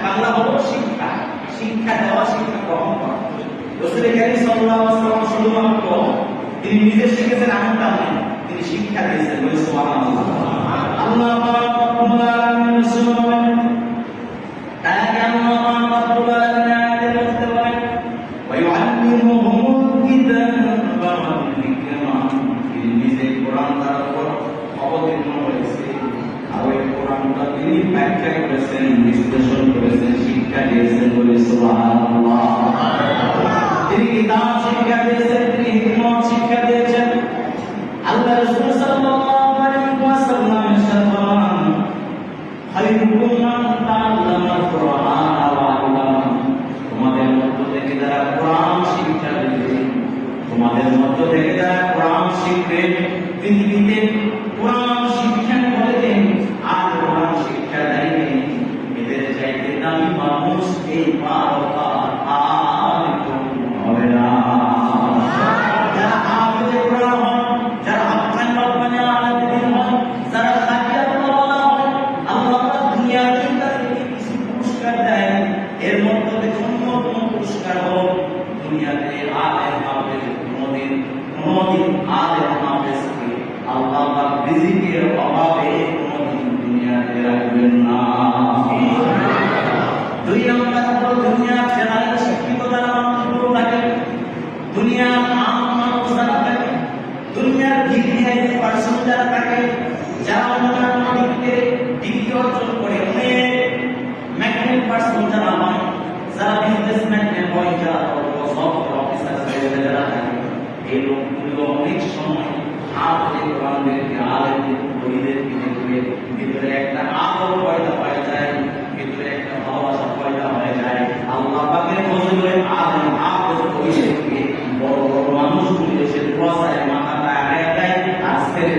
বাংলা হলো শিক্ষা, শিক্ষা দেওয়া, শিক্ষা গ্রহণ করা। রাসূল কারীম সাল্লাল্লাহু আলাইহি ওয়াসাল্লাম শুধুমাত্র তিনি নিজে শিখেছেন এমন তা নয়, তিনি শিক্ষা দিয়েছেন। বলে সুবহানাল্লাহ। আল্লাহ পাক রব্বুল আলামিন বলেন, তাকে আল্লাহ পাক রব্বুল আলামিন আয়াতের মধ্যে বলেন, ওয়া ইউআল্লিমুহুমুল কিতাবা ওয়াল হিকমা, তিনি নিজে কোরআন দ্বারা অবতীর্ণ হয়েছে, আর ওই কোরআনটা তিনি ব্যাখ্যা করেছেন, বিশ্লেষণ করেছেন, শিক্ষা দিয়েছেন। বলে সুবহানাল্লাহ। তিনি কিতাব শিক্ষা দিয়েছেন, তিনি হিকমত শিক্ষা দিয়েছেন। আল্লাহ রাসূল সাল্লাল্লাহু আলাইহি ওয়াসাল্লাম ইরশাদ ফরমান, খায়রুকুম মান তাআল্লামাল কুরআন ওয়া আল্লামা, তোমাদের মধ্য থেকে যারা কোরআন শিক্ষা দিবে, তোমাদের মধ্য থেকে যারা কোরআন শিখবে, পৃথিবীতে কোরআন শিক্ষা করবেন আর কোরআন শিক্ষা দেবেন, এদের চাইতে দামি মানুষ এই পারকার আর হবে না। যারা হাফেজে কোরআন হন, যারা হাফেজ রব্বানি আলামিন হন, যারা হাফিজাতুল্লাহ হন, আল্লাহ তাআলা দুনিয়াতে তাদেরকে কিছু পুরস্কার দেন। এর মধ্যে থেকে অন্যতম পুরস্কার হল দুনিয়াতে আলেম হাফেজ কোনদিন আলেম হাফেজকে আল্লাহ পাক রিজিকের অভাবে কোনদিন দুনিয়াতে রাখবেন না। দুই নম্বর হলো দুনিয়ার জেনারেল শিক্ষিত যারা মানুষগুলো থাকে, দুনিয়ার আম মানুষ যারা থাকে, দুনিয়ার ডিগ্রি পার্সন যারা থাকে, যারা অন্যান্য দিকে ডিগ্রি অর্জন করে অনেক ম্যাগনেট পার্সন যারা হয়, যারা বিজনেসম্যান হয়, যারা সফটওয়্যার অফিসার যারা থাকে, এই লোকগুলো অনেক সময় হাফেজে কোরআনদেরকে আলেমদের ওলিদেরকে দেখলে ভিতরে একটা আদর পয়দা হয়ে যায়, ভিতরে একটা ভালোবাসা পয়দা হয়ে যায়। আল্লাহ পাকের ফজলে আলেম হাফেজ ওলিদেরকে বড় বড় মানুষগুলি এসে দোয়া চায়, মাথাটা আগায় দেয় আর ছেড়ে